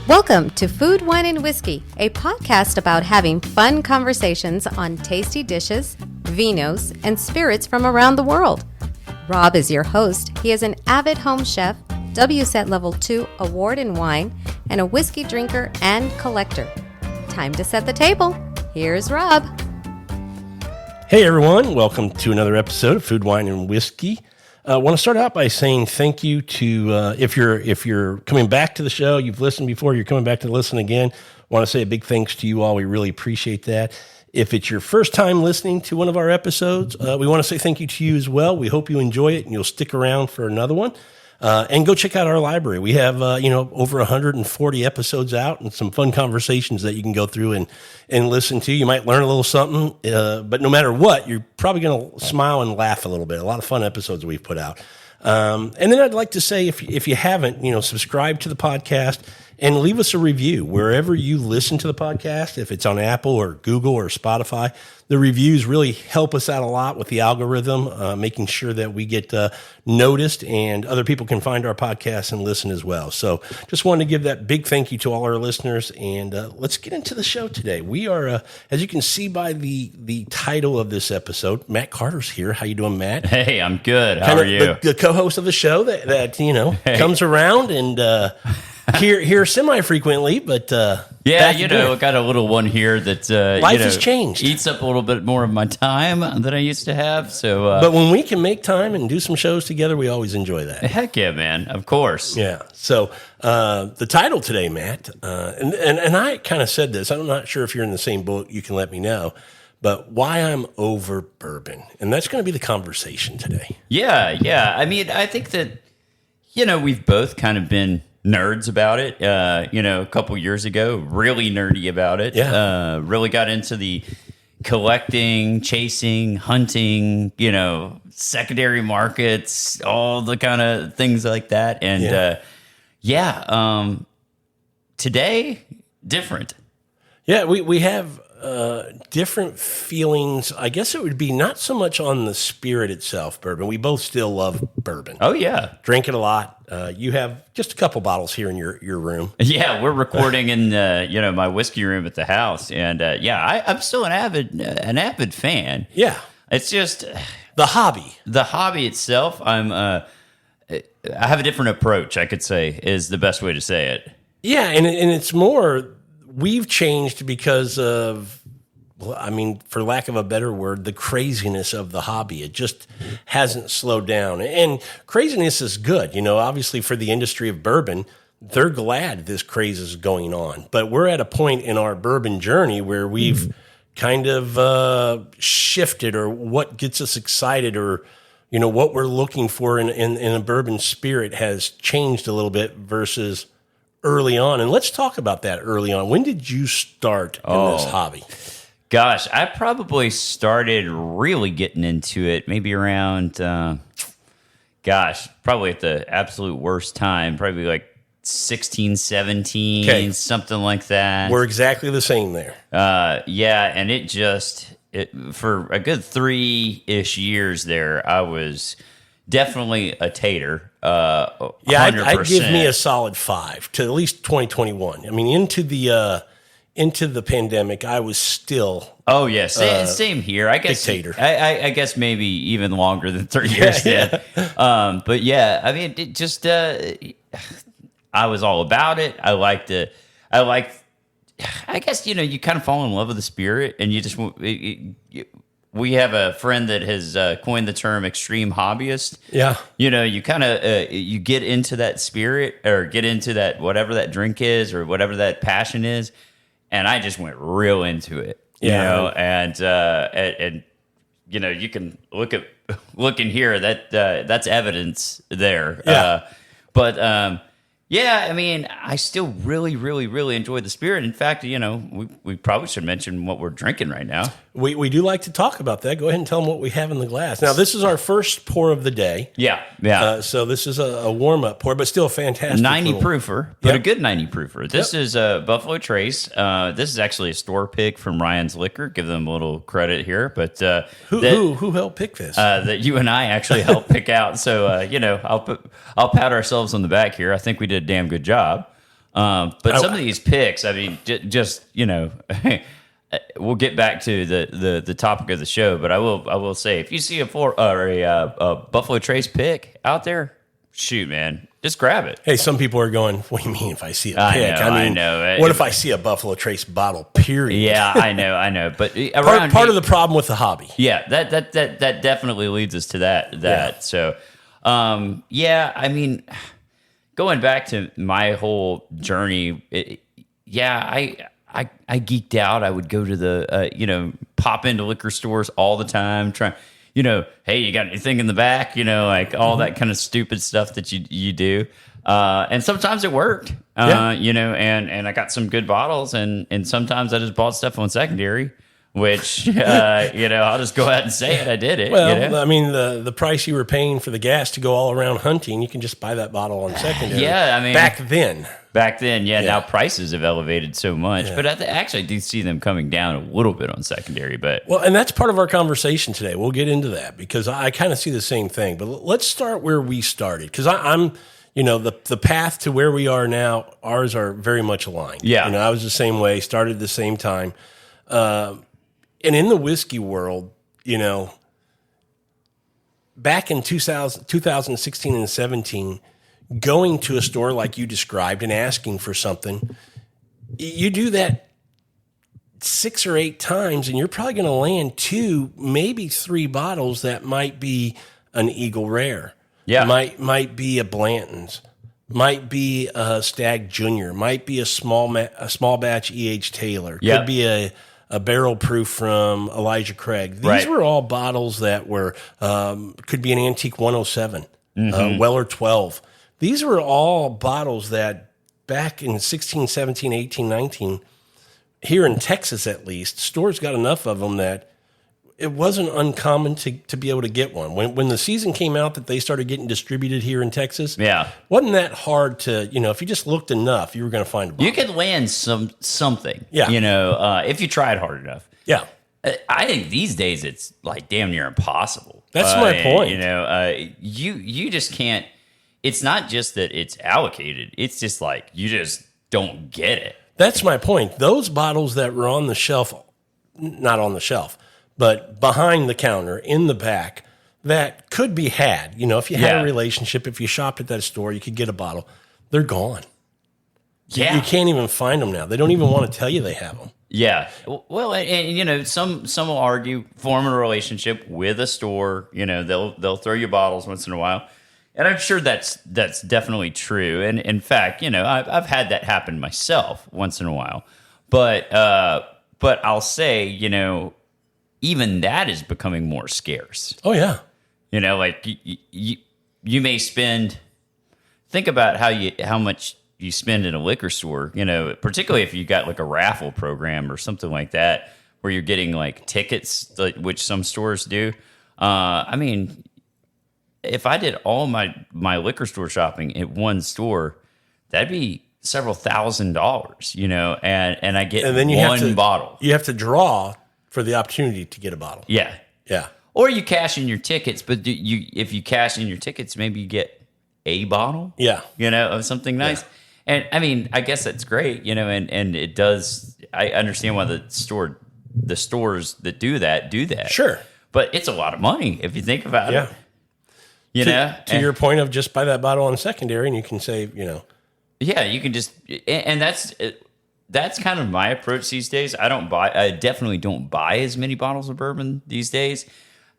Welcome to Food, Wine, and Whiskey, a podcast about having fun conversations on tasty dishes, vinos, and spirits from around the world. Rob is your host. He is an avid home chef, WSET Level 2 award in wine, and a whiskey drinker and collector. Time to set the table. Here's Rob. Hey everyone, welcome to another episode of Food, Wine, and Whiskey. I want to start out by saying thank you to, if you're coming back to the show, you've listened before, you're coming back to listen again, I want to say a big thanks to you all. We really appreciate that. If it's your first time listening to one of our episodes, we want to say thank you to you as well. We hope you enjoy it and you'll stick around for another one. And go check out our library. We have, over 140 episodes out and some fun conversations that you can go through and listen to. You might learn a little something, but no matter what, you're probably going to smile and laugh a little bit. A lot of fun episodes we've put out. And then I'd like to say, if you haven't, subscribe to the podcast and leave us a review wherever you listen to the podcast. If it's on Apple or Google or Spotify, the reviews really help us out a lot with the algorithm, making sure that we get noticed and other people can find our podcast and listen as well. So just wanted to give that big thank you to all our listeners. And let's get into the show today. We are, as you can see by the title of this episode, Matt Carter's here. How you doing, Matt? Hey, I'm good. How are you? The co-host of the show that hey. Comes around and here semi-frequently, but I got a little one here that life has changed. Eats up a little bit more of my time than I used to have. So, but when we can make time and do some shows together, we always enjoy that. Heck yeah, man! Of course. Yeah. So the title today, Matt, and I kind of said this. I'm not sure if you're in the same boat. You can let me know. But why I'm over bourbon, and that's going to be the conversation today. Yeah. I mean, I think that we've both kind of been nerds about it, a couple years ago, really nerdy about it. Yeah. Really got into the collecting, chasing, hunting, secondary markets, all the kind of things like that. And today, different. Yeah, we have different feelings. I guess it would be not so much on the spirit itself, bourbon. We both still love bourbon. Oh, yeah. Drink it a lot. You have just a couple bottles here in your room. Yeah, we're recording in my whiskey room at the house, and I'm still an avid fan. Yeah, it's just the hobby. The hobby itself. I have a different approach. I could say is the best way to say it. Yeah, and it's more. We've changed because of, for lack of a better word, the craziness of the hobby. It just hasn't slowed down. And craziness is good. Obviously for the industry of bourbon, they're glad this craze is going on. But we're at a point in our bourbon journey where we've kind of shifted, or what gets us excited, or what we're looking for in a bourbon spirit has changed a little bit versus early on. And let's talk about that early on. When did you start in this hobby? Gosh, I probably started really getting into it maybe around, probably at the absolute worst time, probably like 16, 17, okay. Something like that. We're exactly the same there. And it for a good 3-ish years there, I was definitely a tater. I'd give me a solid 5 to at least 2021. Into the pandemic, I was still. Oh yeah, same here. I guess dictator. I guess maybe even longer than 3 years. Yeah. But yeah, it just I was all about it. I guess you kind of fall in love with the spirit, and you just. We have a friend that has coined the term extreme hobbyist. Yeah. You kind of, you get into that spirit, or get into that, whatever that drink is or whatever that passion is. And I just went real into it, and you can look in here that's evidence there. Yeah. I still really, really, really enjoy the spirit. In fact, we probably should mention what we're drinking right now. We do like to talk about that. Go ahead and tell them what we have in the glass. Now, this is our first pour of the day. Yeah. So this is a warm-up pour, but still a fantastic 90 proofer, but a good 90 proofer. This is Buffalo Trace. This is actually a store pick from Ryan's Liquor. Give them a little credit here. But who helped pick this? That you and I actually helped pick out. So, I'll pat ourselves on the back here. I think we did a damn good job. But some of these picks, I mean, just we'll get back to the topic of the show. But I will say, if you see a Buffalo Trace pick out there, shoot, man, just grab it. Hey, some people are going, what do you mean if I see a pick? I know. What if I see a Buffalo Trace bottle, period? Yeah, I know. But part of the problem with the hobby. Yeah, that definitely leads us to that. Yeah. So, I mean, going back to my whole journey, I geeked out. I would go to the, pop into liquor stores all the time, trying, hey, you got anything in the back? Like all that kind of stupid stuff that you do. And sometimes it worked, and I got some good bottles, and sometimes I just bought stuff on secondary, which, I'll just go ahead and say it. I did it. Well, I mean, the price you were paying for the gas to go all around hunting, you can just buy that bottle on secondary. Yeah, I mean, back then, now prices have elevated so much, but I do see them coming down a little bit on secondary. But and that's part of our conversation today. We'll get into that because I kind of see the same thing. But let's start where we started, because I'm, the path to where we are now, ours are very much aligned. Yeah, I was the same way, started at the same time, and in the whiskey world, back in 2016 and 17. Going to a store like you described and asking for something, you do that 6 or 8 times, and you're probably going to land 2, maybe 3 bottles that might be an Eagle Rare. Yeah, might be a Blanton's, might be a Stag Junior, might be a small batch E.H. Taylor. Yeah. Could be a barrel proof from Elijah Craig. These were all bottles that were could be an Antique 107, Weller 12. These were all bottles that back in 16, 17, 18, 19, here in Texas at least, stores got enough of them that it wasn't uncommon to be able to get one. When the season came out that they started getting distributed here in Texas, wasn't that hard to, if you just looked enough, you were going to find a bottle. You could land something, if you tried hard enough. Yeah. I think these days it's like damn near impossible. That's my point. You just can't. It's not just that it's allocated. It's just like you just don't get it. That's my point. Those bottles that were on the shelf, not on the shelf, but behind the counter in the back, that could be had. If you had a relationship, if you shopped at that store, you could get a bottle. They're gone. Yeah. You can't even find them now. They don't even want to tell you they have them. Yeah. Well, and some will argue forming a relationship with a store, they'll throw you bottles once in a while. And I'm sure that's definitely true. And in fact, I've had that happen myself once in a while. But I'll say, even that is becoming more scarce. Oh yeah. Like you may spend. Think about how much you spend in a liquor store. Particularly if you got like a raffle program or something like that, where you're getting like tickets, which some stores do. I mean. If I did all my liquor store shopping at one store, that'd be several $1,000s, and I get one bottle. You have to draw for the opportunity to get a bottle. Yeah. Yeah. Or you cash in your tickets, but if you cash in your tickets, maybe you get a bottle. Yeah. Of something nice. Yeah. And I mean, I guess that's great, and it does. I understand why the stores that do that. Sure. But it's a lot of money if you think about it. To your point of just buy that bottle on secondary and you can save, Yeah, you can just, and that's kind of my approach these days. I definitely don't buy as many bottles of bourbon these days.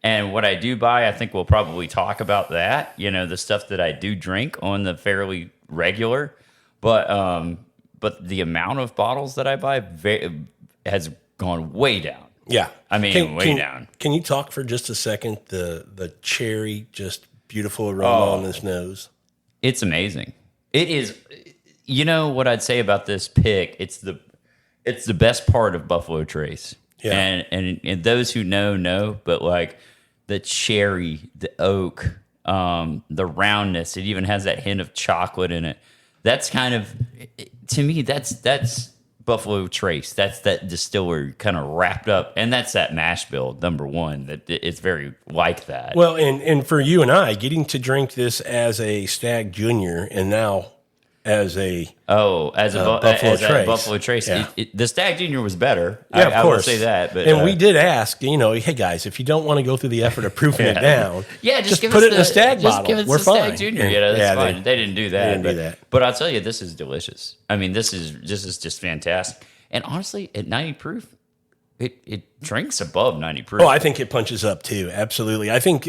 And what I do buy, I think we'll probably talk about that, the stuff that I do drink on the fairly regular. But the amount of bottles that I buy has gone way down. Yeah. I mean, way down. Can you talk for just a second? The cherry, just beautiful aroma on this nose. It's amazing. It is. What I'd say about this pick? It's the best part of Buffalo Trace. Yeah. And those who know, but like the cherry, the oak, the roundness, it even has that hint of chocolate in it. That's kind of, to me, that's Buffalo Trace. That's that distillery kind of wrapped up, and that's that mash bill #1. That it's very like that. Well, and for you and I, getting to drink this as a Stag Junior, and now as a Buffalo Trace. Buffalo Trace. Yeah. The Stag Junior was better. Yeah, of I course. will say that. But and we did ask, hey guys, if you don't want to go through the effort of proofing it down, just give put us it in a Stag bottle. Give us We're the fine. Stag Junior. And, That's fine. They didn't do that. They didn't do that. But I'll tell you, this is delicious. I mean, this is just fantastic. And honestly, at 90 proof, it drinks above 90 proof. Oh, I think it punches up too. Absolutely. I think,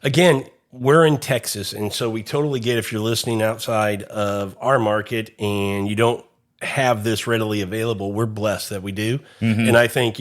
again, we're in Texas, and so we totally get if you're listening outside of our market and you don't have this readily available. We're blessed that we do. Mm-hmm. And I think,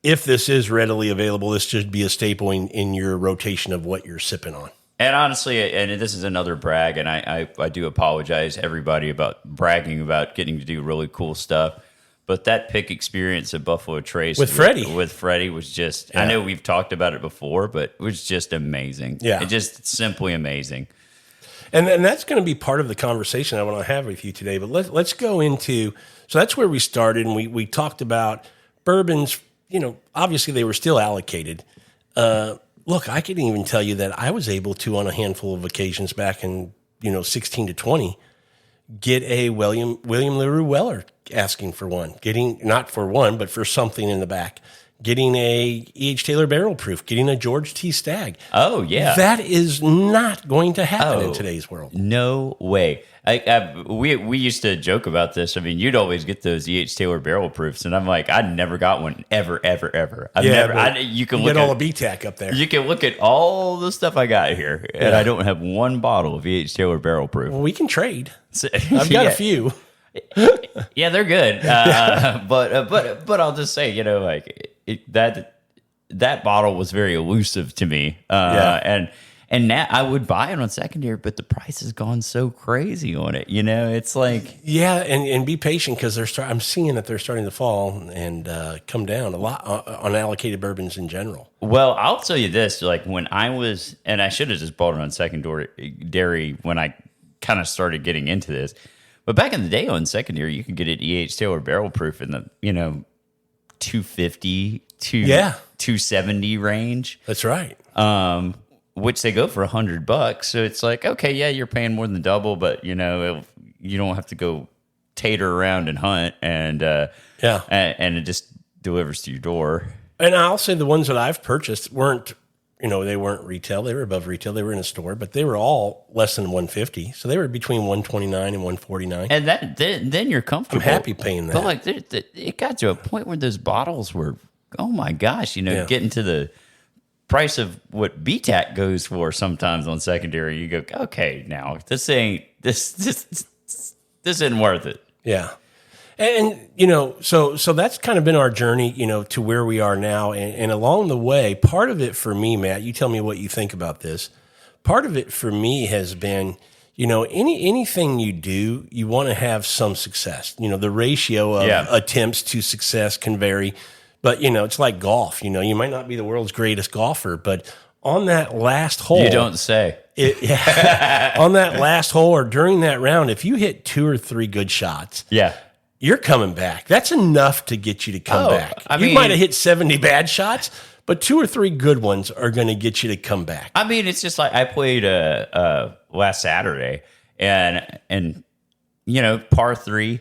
if this is readily available, this should be a staple in your rotation of what you're sipping on. And honestly, and this is another brag, and I do apologize everybody about bragging about getting to do really cool stuff. But that pick experience at Buffalo Trace with Freddie was just, I know we've talked about it before, but it was just amazing. Yeah. It just simply amazing. And that's going to be part of the conversation I want to have with you today. But let's go into, so that's where we started. And we talked about bourbons, obviously they were still allocated. Look, I can even tell you that I was able to, on a handful of occasions back in, 16 to 20, get a William LaRue Weller asking for one, getting not for one, but for something in the back, getting a E.H. Taylor barrel proof, getting a George T. Stagg. Oh, yeah. That is not going to happen in today's world. No way. We used to joke about this. I mean, you'd always get those E.H. Taylor barrel proofs, and I'm like, I never got one ever. You can look get all the BTAC up there. You can look at all the stuff I got here, and I don't have one bottle of E.H. Taylor barrel proof. Well, we can trade. I've got a few. Yeah, they're good. But I'll just say, that bottle was very elusive to me. And now I would buy it on secondary, but the price has gone so crazy on it. It's like, and be patient because I'm seeing that they're starting to fall and come down a lot on allocated bourbons in general. Well, I'll tell you this: like when I was, and I should have just bought it on secondary when I kind of started getting into this. But back in the day on secondary, you could get it E.H. Taylor barrel proof in the, 250 to 270 range. That's right. Which they go for $100. So it's like, okay, yeah, you're paying more than double, but you don't have to go tater around and hunt and it just delivers to your door. And I'll say the ones that I've purchased weren't, they weren't retail. They were above retail. They were in a store, but they were all less than 150. So they were between 129 and 149. And then you're comfortable. I'm happy paying that. But like it got to a point where those bottles were, oh my gosh, getting to the price of what BTAC goes for sometimes on secondary. You go, okay, now this isn't worth it. Yeah. And, so that's kind of been our journey, to where we are now. And along the way, part of it for me, Matt, you tell me what you think about this. Part of it for me has been, anything you do, you want to have some success. The ratio of attempts to success can vary. But, it's like golf. You might not be the world's greatest golfer, but on that last hole. You don't say. On that last hole or during that round, if you hit 2 or 3 good shots. Yeah. You're coming back. That's enough to get you to come back. You might have hit 70 bad shots, but 2 or 3 good ones are going to get you to come back. I mean, it's just like I played last Saturday, and par 3,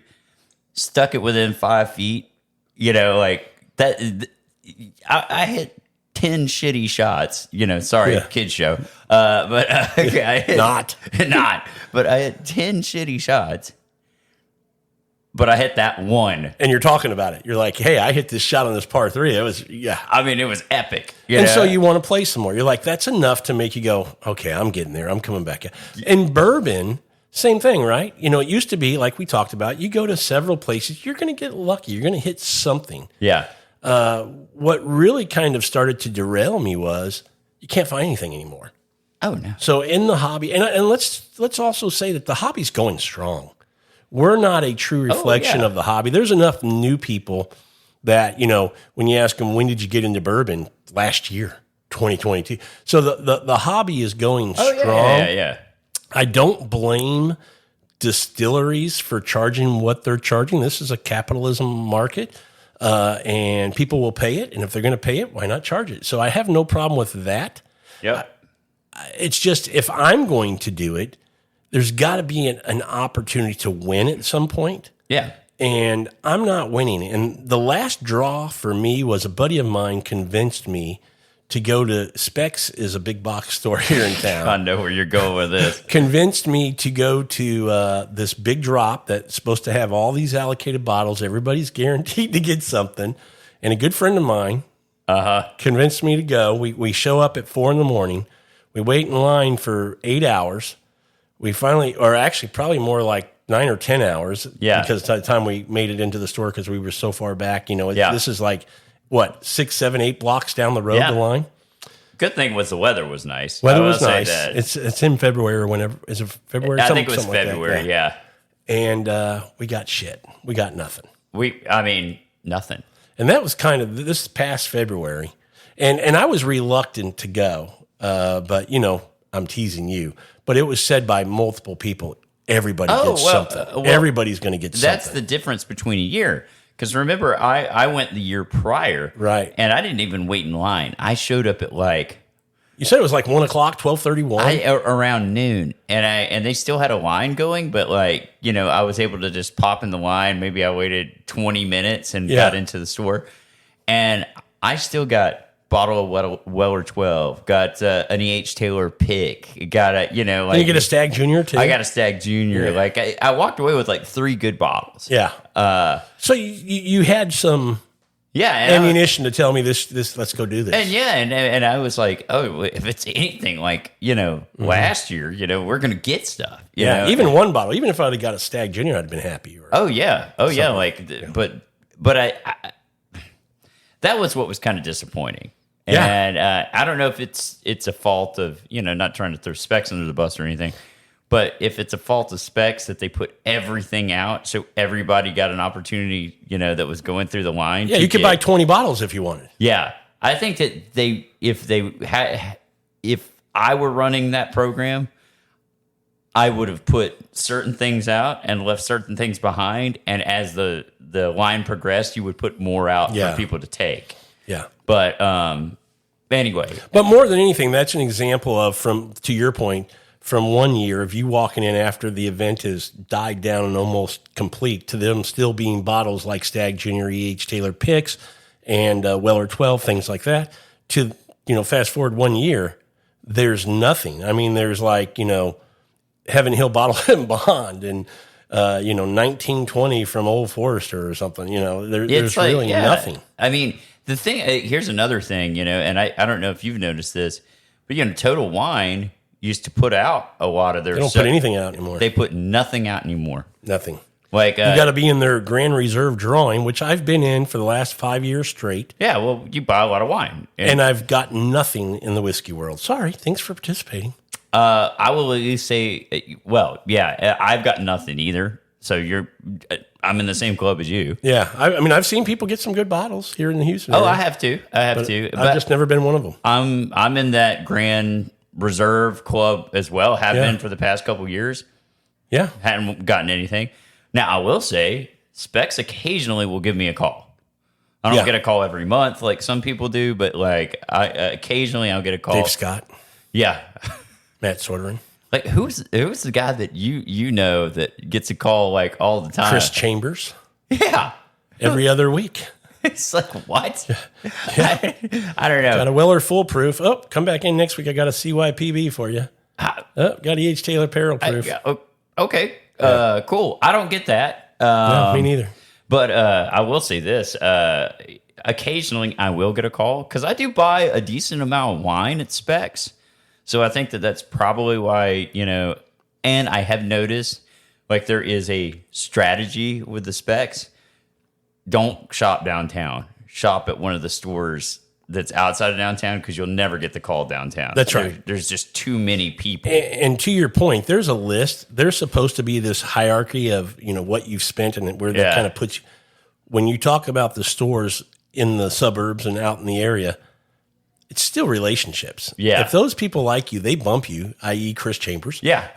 stuck it within 5 feet. Like that. I hit 10 shitty shots. Sorry, kid show. But I hit, not. But I had 10 shitty shots. But I hit that one. And you're talking about it. You're like, hey, I hit this shot on this par 3. It was, it was epic. So you want to play some more. You're like, that's enough to make you go, okay, I'm getting there. I'm coming back. In bourbon, same thing, right? It used to be, like we talked about, you go to several places, you're going to get lucky. You're going to hit something. Yeah. What really kind of started to derail me was you can't find anything anymore. Oh, no. So in the hobby, and let's also say that the hobby's going strong. We're not a true reflection of the hobby. There's enough new people that, when you ask them, when did you get into bourbon? Last year, 2022. So the hobby is going strong. Yeah. I don't blame distilleries for charging what they're charging. This is a capitalism market, and people will pay it. And if they're going to pay it, why not charge it? So I have no problem with that. Yeah. It's just if I'm going to do it, there's got to be an opportunity to win at some point. Yeah. And I'm not winning. And the last draw for me was a buddy of mine convinced me to go to Specs is a big box store here in town. I know where you're going with this. Convinced me to go to this big drop that's supposed to have all these allocated bottles. Everybody's guaranteed to get something. And a good friend of mine convinced me to go. We show up at 4 a.m. We wait in line for 8 hours. We finally, or actually probably more like 9 or 10 hours. Yeah. Because by the time we made it into the store, because we were so far back, this is like, 6, 7, 8 blocks down the road, the line? Good thing was the weather was nice. Weather was nice. It's in February or whenever. Is it February? I think it was February, like that. And we got shit. We got nothing. Nothing. And that was kind of this past February. And I was reluctant to go, but, I'm teasing you. But it was said by multiple people, everybody gets something. Everybody's going to get something. That's the difference between a year. Because remember, I went the year prior. Right. And I didn't even wait in line. I showed up at You said it was like 1 o'clock, 12:31? Around noon. And they still had a line going, but I was able to just pop in the line. Maybe I waited 20 minutes and got into the store. And I still got bottle of Weller 12, got an E.H. Taylor pick, got a, you get a Stag Junior too? I got a Stag Junior. Yeah. I walked away with 3 good bottles. Yeah. So you had some ammunition to tell me this, let's go do this. And I was like, oh, if it's anything last year, we're going to get stuff. You know? Even one bottle, even if I'd have got a Stag Junior, I'd have been happy. But I that was what was kind of disappointing. And I don't know if it's a fault of, not trying to throw Specs under the bus or anything, but if it's a fault of Specs that they put everything out so everybody got an opportunity, that was going through the line. Yeah, you could buy 20 bottles if you wanted. Yeah. I think that if I were running that program, I would have put certain things out and left certain things behind. And as the line progressed, you would put more out for people to take. Yeah. But anyway. But more than anything, that's an example of, to your point, from 1 year of you walking in after the event has died down and almost complete to them still being bottles like Stag Junior, E.H. Taylor picks and Weller 12, things like that, to, fast forward 1 year, there's nothing. I mean, there's Heaven Hill Bottle and Bond and 1920 from Old Forester or something. There's really nothing. I mean, the thing, here's another thing, and I don't know if you've noticed this, but Total Wine used to put out a lot of their They don't put anything out anymore. They put nothing out anymore. Nothing. You got to be in their Grand Reserve drawing, which I've been in for the last 5 years straight. Yeah, well, you buy a lot of wine. And I've got nothing in the whiskey world. Sorry, thanks for participating. I will at least say, I've got nothing either. So I'm in the same club as you. Yeah, I've seen people get some good bottles here in the Houston area. I have to. But I've just never been one of them. I'm in that Grand Reserve club as well. Have been for the past couple years. Yeah, hadn't gotten anything. Now I will say, Specs occasionally will give me a call. I don't get a call every month like some people do, but occasionally I'll get a call. Dave Scott. Yeah. Matt Sorterin. Who's the guy that you know that gets a call all the time? Chris Chambers. Yeah. Every other week. It's what? Yeah. I don't know. Got a Weller foolproof. Oh, come back in next week. I got a CYPB for you. Got E.H. Taylor Peril proof. Okay. Cool. I don't get that. No, me neither. But I will say this. Occasionally I will get a call because I do buy a decent amount of wine at Specs. So I think that's probably why, and I have noticed there is a strategy with the Specs. Don't shop downtown. Shop at one of the stores that's outside of downtown because you'll never get the call downtown. That's right. There's just too many people. And to your point, there's a list. There's supposed to be this hierarchy of, what you've spent and where that kind of puts you. When you talk about the stores in the suburbs and out in the area, it's still relationships. Yeah. If those people like you, they bump you, i.e. Chris Chambers. Yeah.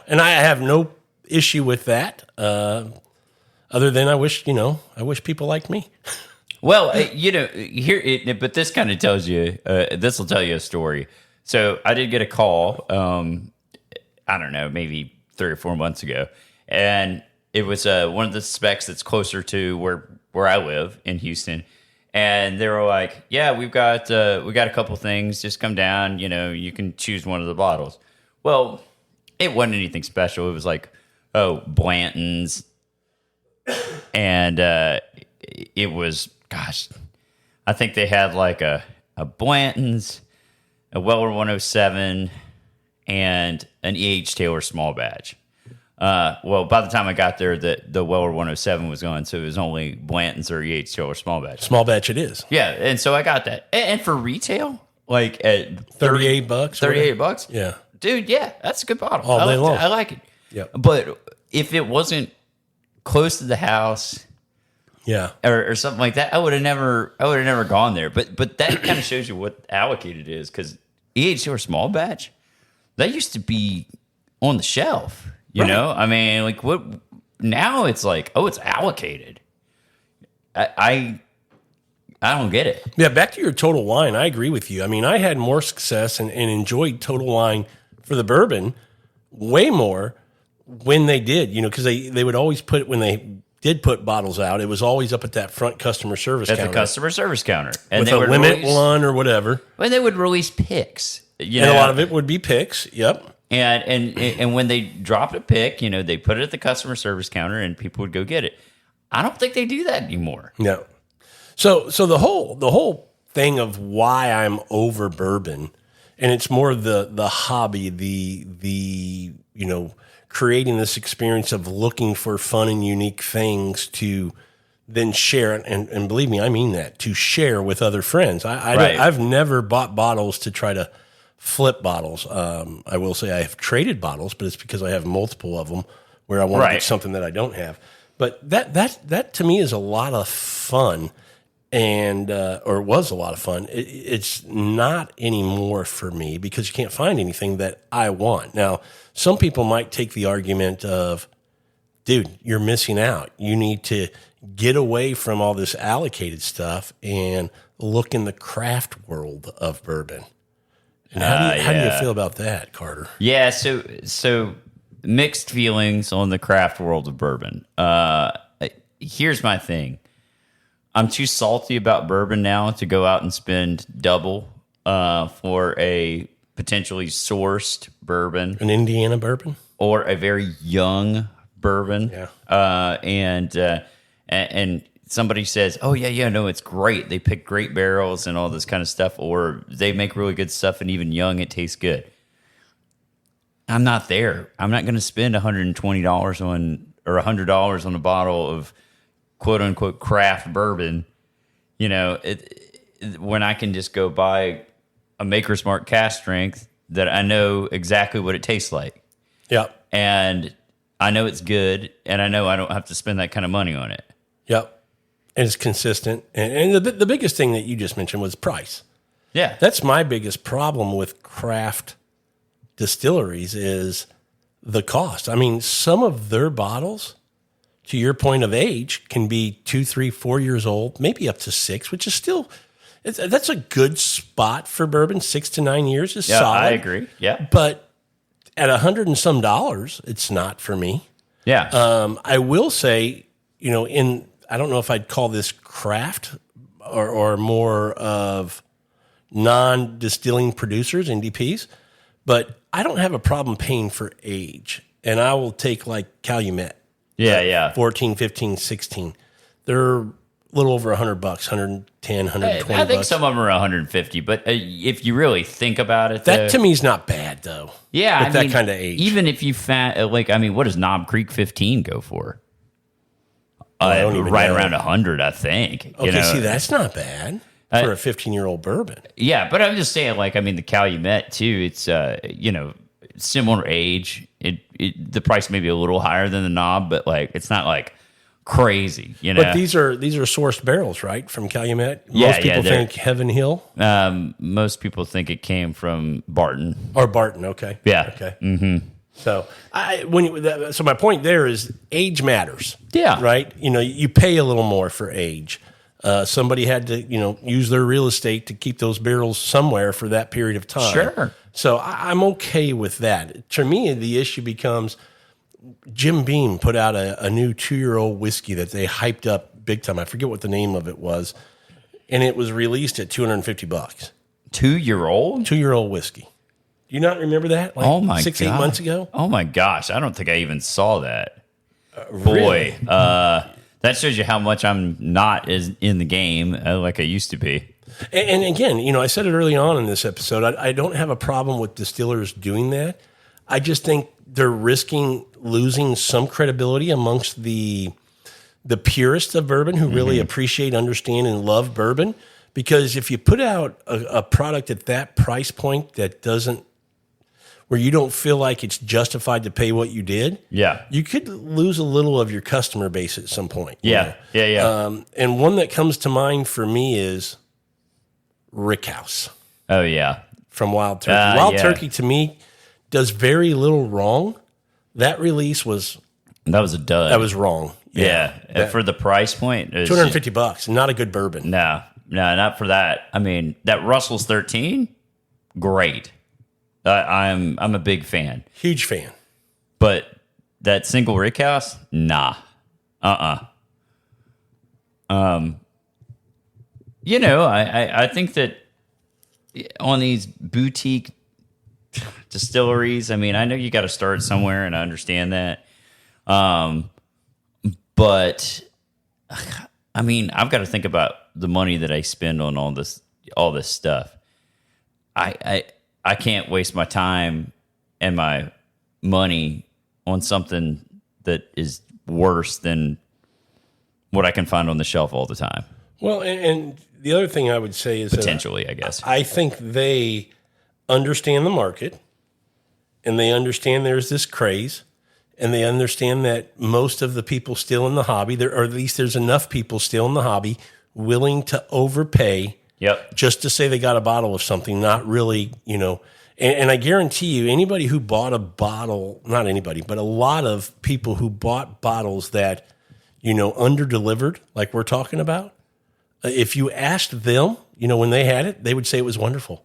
And I have no issue with that. Other than I wish people liked me. Well, but this kind of tells you, this will tell you a story. So I did get a call. I don't know, maybe 3 or 4 months ago. And it was one of the specs that's closer to where I live in Houston. And they were like, yeah, we got a couple things. Just come down. You can choose one of the bottles. Well, it wasn't anything special. It was like, Blanton's. And it was, gosh, I think they had like a Blanton's, a Weller 107, and an E.H. Taylor small batch. Well, by the time I got there, the Weller 107 was gone, so it was only Blanton's or E.H. Taylor small batch. Small batch it is. Yeah, and so I got that. And for retail, like at $38. $38? Yeah. Dude, yeah, that's a good bottle. All day long. I like it. Yeah. But if it wasn't close to the house, yeah, or something like that, I would have never gone there. But that kind of shows you what allocated is, because E.H. Taylor small batch, that used to be on the shelf. You know, I mean, like what? Now it's like, it's allocated. I don't get it. Yeah, back to your Total Wine, I agree with you. I mean, I had more success and enjoyed Total Wine for the bourbon way more when they did, because they would always put, when they did put bottles out, it was always up at that front customer service counter. At the customer service counter. And with they a would limit one or whatever. Well, they would release picks. And a lot of it would be picks, yep. And when they dropped a pick, they put it at the customer service counter and people would go get it. I don't think they do that anymore. No. So the whole thing of why I'm over bourbon, and it's more the hobby, the creating this experience of looking for fun and unique things to then share, and believe me, I mean that, to share with other friends. I've never bought bottles to try to flip bottles. I will say I have traded bottles, but it's because I have multiple of them where I want to get something that I don't have. But that to me is a lot of fun, and or was a lot of fun. It's not anymore for me because you can't find anything that I want. Now, some people might take the argument of, dude, you're missing out. You need to get away from all this allocated stuff and look in the craft world of bourbon. And how do you feel about that, Carter? Yeah, so mixed feelings on the craft world of bourbon. Here's my thing. I'm too salty about bourbon now to go out and spend double for a potentially sourced bourbon. An Indiana bourbon? Or a very young bourbon. Yeah. And somebody says, oh, yeah, no, it's great. They pick great barrels and all this kind of stuff, or they make really good stuff, and even young, it tastes good. I'm not there. I'm not going to spend $120 on, or $100 on a bottle of quote unquote craft bourbon, when I can just go buy a Maker's Mark cask strength that I know exactly what it tastes like. Yep. And I know it's good, and I know I don't have to spend that kind of money on it. Yep. And it's consistent. And the biggest thing that you just mentioned was price. Yeah. That's my biggest problem with craft distilleries is the cost. I mean, some of their bottles, to your point of age, can be 2, 3, 4 years old, maybe up to 6, which is still, that's a good spot for bourbon. 6 to 9 years is solid. I agree. Yeah. But at $100 and some, it's not for me. Yeah. I will say, I don't know if I'd call this craft or more of non-distilling producers, NDPs, but I don't have a problem paying for age. And I will take like Calumet. Yeah. 14, 15, 16. They're a little over $100, 110, 120. I think some of them are 150, but if you really think about it, that to me is not bad though. Yeah, at that kind of age. Even if you what does Knob Creek 15 go for? Right around 100, I think. Okay, see, that's not bad for a 15-year-old bourbon. Yeah, but I'm just saying, the Calumet too. It's similar age. The price may be a little higher than the Knob, but it's not crazy. But these are sourced barrels, right, from Calumet. Most people think Heaven Hill. Most people think it came from Barton. Or Barton. Okay. Yeah. Okay. Mm-hmm. So my point there is age matters. Yeah. Right. You pay a little more for age. Somebody had to, use their real estate to keep those barrels somewhere for that period of time. Sure. So I'm okay with that. To me, the issue becomes Jim Beam put out a new 2-year-old whiskey that they hyped up big time. I forget what the name of it was. And it was released at $250. 2-year-old? 2-year-old whiskey. Do you not remember that? Like oh my 6-8 months ago? Oh my gosh. I don't think I even saw that. Really? Boy, that shows you how much I'm not as in the game like I used to be. And again, I said it early on in this episode, I don't have a problem with distillers doing that. I just think they're risking losing some credibility amongst the purists of bourbon who really appreciate, understand, and love bourbon. Because if you put out a product at that price point that doesn't, where you don't feel like it's justified to pay what you did, you could lose a little of your customer base at some point. Yeah. And one that comes to mind for me is Rickhouse. Oh, yeah. From Wild Turkey. Wild Turkey, to me, does very little wrong. That release was... That was a dud. That was wrong. Yeah. For the price point... $250. Not a good bourbon. No, not for that. I mean, that Russell's 13, great. I'm a big fan. Huge fan. But that single Rickhouse, nah. I think that on these boutique distilleries, I mean, I know you got to start somewhere, and I understand that. But I mean, I've got to think about the money that I spend on all this stuff. I can't waste my time and my money on something that is worse than what I can find on the shelf all the time. Well, and the other thing I would say is potentially, I guess. I think they understand the market, and they understand there's this craze, and they understand that most of the people still in the hobby, or at least there's enough people still in the hobby willing to overpay just to say they got a bottle of something, not really, And I guarantee you, anybody who bought a bottle, not anybody, but a lot of people who bought bottles that, under-delivered, like we're talking about, if you asked them, when they had it, they would say it was wonderful.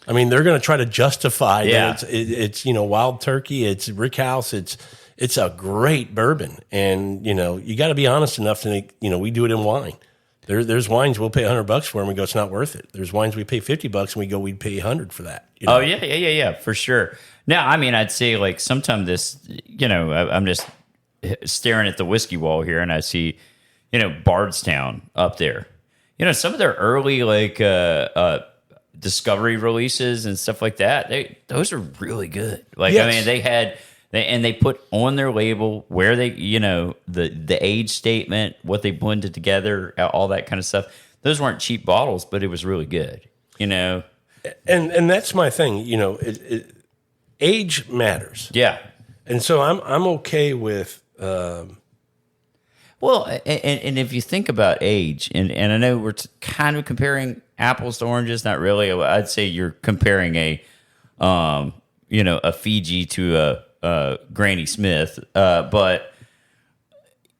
I mean, they're going to try to justify that it's Wild Turkey, it's Rickhouse, it's a great bourbon. And, you got to be honest enough to think, we do it in wine. There's wines we'll pay $100 for, and we go, it's not worth it. There's wines we pay $50, and we go, we'd pay $100 for that. Oh yeah, for sure. Now, I mean, I'd say like sometime this, I'm just staring at the whiskey wall here, and I see, Bardstown up there. Some of their early like discovery releases and stuff like that. Those are really good. Like, yes. I mean, they put on their label where they, the age statement, what they blended together, all that kind of stuff. Those weren't cheap bottles, but it was really good, And that's my thing, age matters. Yeah. And so I'm okay with. Well, and if you think about age, and I know we're kind of comparing apples to oranges, not really. I'd say you're comparing a Fiji to a Granny Smith, but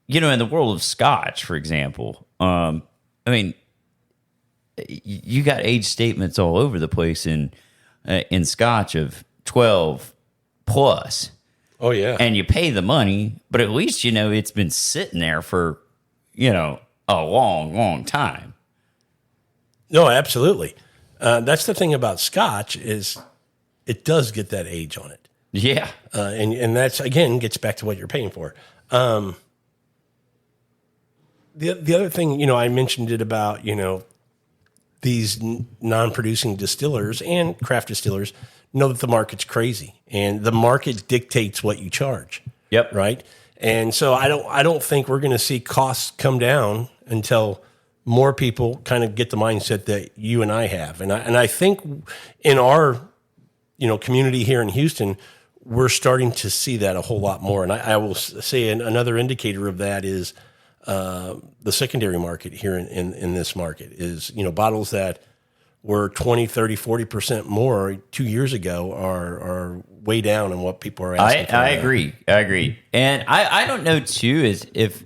in the world of Scotch, for example, I mean, you got age statements all over the place in Scotch of 12 plus. Oh yeah, and you pay the money, but at least it's been sitting there for a long, long time. No, absolutely. That's the thing about Scotch is it does get that age on it. Yeah. And that's, again, gets back to what you're paying for. The other thing, I mentioned it about, these non-producing distillers and craft distillers know that the market's crazy and the market dictates what you charge. Yep. Right. And so I don't think we're going to see costs come down until more people kind of get the mindset that you and I have. And I think in our, community here in Houston, we're starting to see that a whole lot more. And I will say another indicator of that is the secondary market here in this market is, bottles that were 20, 30, 40% more 2 years ago are way down in what people are asking for. I agree. And I don't know, too, is if,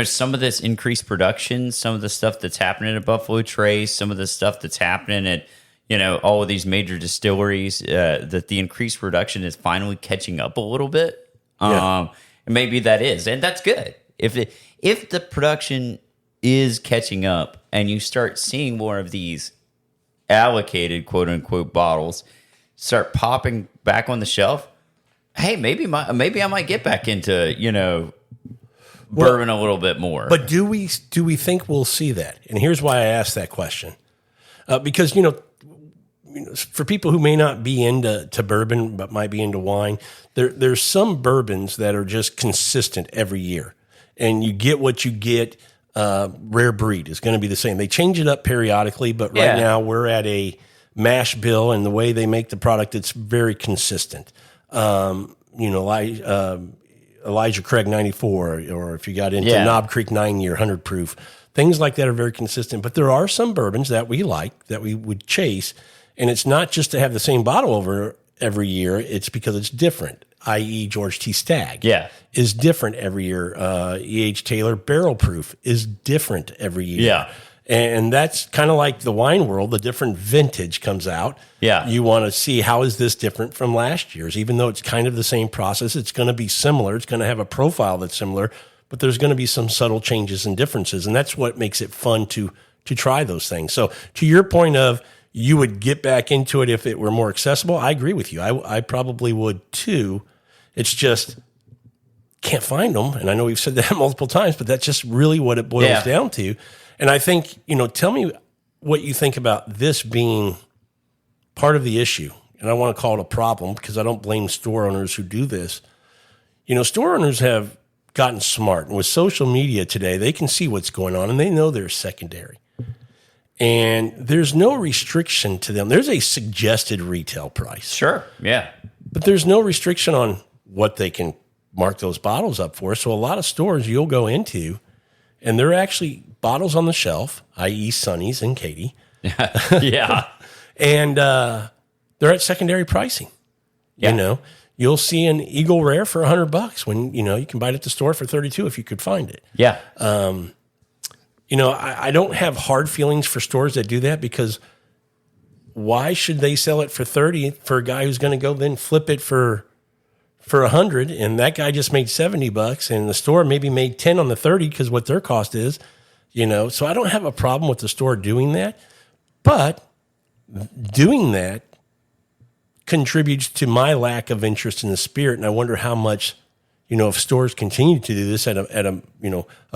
some of this increased production, some of the stuff that's happening at Buffalo Trace, some of the stuff that's happening at, all of these major distilleries, that the increased production is finally catching up a little bit. And maybe that is, and that's good. If the production is catching up and you start seeing more of these allocated quote unquote bottles start popping back on the shelf, hey, maybe I might get back into, bourbon a little bit more. But do we think we'll see that? And here's why I asked that question. Because, for people who may not be into bourbon but might be into wine, there's some bourbons that are just consistent every year. And you get what you get. Rare breed is going to be the same. They change it up periodically, but right now we're at a mash bill, and the way they make the product, it's very consistent. Elijah Craig 94, or if you got into Knob Creek 9-year 100 proof, things like that are very consistent. But there are some bourbons that we like, that we would chase, and it's not just to have the same bottle over every year. It's because it's different. I.e. George T. Stagg is different every year. E.H. Taylor Barrel Proof is different every year. Yeah. And that's kind of like the wine world. The different vintage comes out. Yeah. You want to see, how is this different from last year's? Even though it's kind of the same process, it's going to be similar. It's going to have a profile that's similar, but there's going to be some subtle changes and differences. And that's what makes it fun to try those things. So to your point of, you would get back into it if it were more accessible, I agree with you. I probably would too. It's just can't find them. And I know we've said that multiple times, but that's just really what it boils down to. And I think, tell me what you think about this being part of the issue. And I want to call it a problem because I don't blame store owners who do this. Store owners have gotten smart. And with social media today, they can see what's going on and they know they're secondary. And there's no restriction to them. There's a suggested retail price. Sure, yeah. But there's no restriction on what they can mark those bottles up for. So a lot of stores you'll go into, and there are actually bottles on the shelf, i.e. Sonny's and Katie. Yeah. And they're at secondary pricing. Yeah. You'll see an Eagle Rare for $100 when, you can buy it at the store for $32 if you could find it. Yeah. I don't have hard feelings for stores that do that, because why should they sell it for $30 for a guy who's going to go then flip it for $100, and that guy just made $70, and the store maybe made 10 on the 30 because what their cost is, So I don't have a problem with the store doing that, but doing that contributes to my lack of interest in the spirit, and I wonder how much, if stores continue to do this at a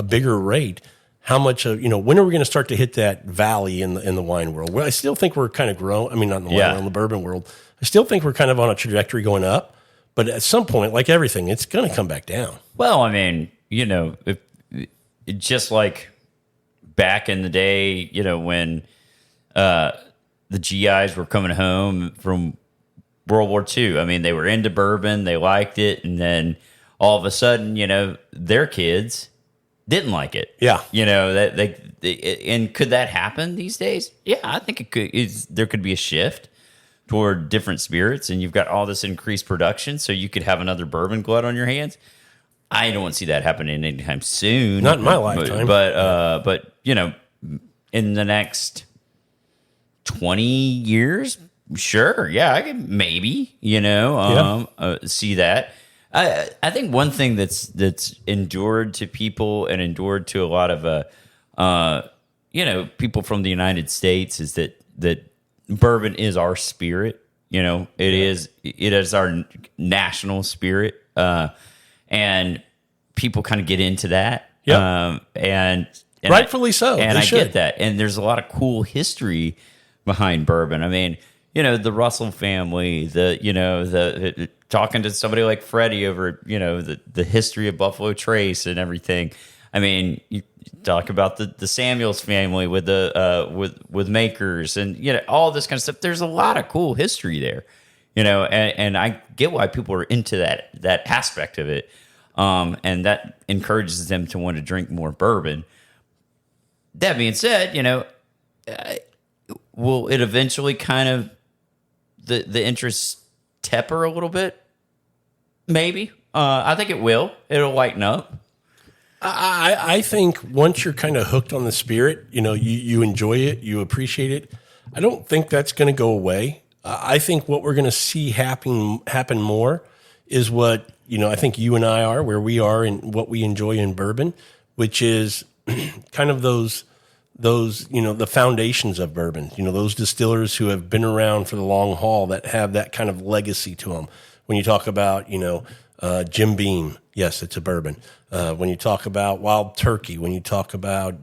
bigger rate. How much of, when are we going to start to hit that valley in the wine world? Well, I still think we're kind of growing. I mean, not in the wine world, in the bourbon world. I still think we're kind of on a trajectory going up, but at some point, like everything, it's going to come back down. Well, I mean, just like back in the day, when the GIs were coming home from World War II. I mean, they were into bourbon, they liked it, and then all of a sudden, their kids didn't like it. Yeah. That and could that happen these days? Yeah, I think it could. There could be a shift toward different spirits, and you've got all this increased production, so you could have another bourbon glut on your hands. I don't see that happening anytime soon. Not in my lifetime. But in the next 20 years, sure, yeah, I could maybe, see that. I think one thing that's endured to people and endured to a lot of people from the United States is that bourbon is our spirit. It is our national spirit, and people kind of get into that. Yeah, and rightfully so. And I get that. And there's a lot of cool history behind bourbon. I mean, the Russell family, the talking to somebody like Freddie over, the history of Buffalo Trace and everything. I mean, you talk about the Samuels family with with Makers and all this kind of stuff. There's a lot of cool history there, and I get why people are into that aspect of it, and that encourages them to want to drink more bourbon. That being said, will it eventually kind of the interest temper a little bit? Maybe. I think it will. It'll lighten up. I think once you're kind of hooked on the spirit, you enjoy it, you appreciate it. I don't think that's going to go away. I think what we're going to see happen more is what, I think you and I are, where we are and what we enjoy in bourbon, which is kind of those, the foundations of bourbon, those distillers who have been around for the long haul that have that kind of legacy to them. When you talk about, Jim Beam, yes, it's a bourbon. When you talk about Wild Turkey, when you talk about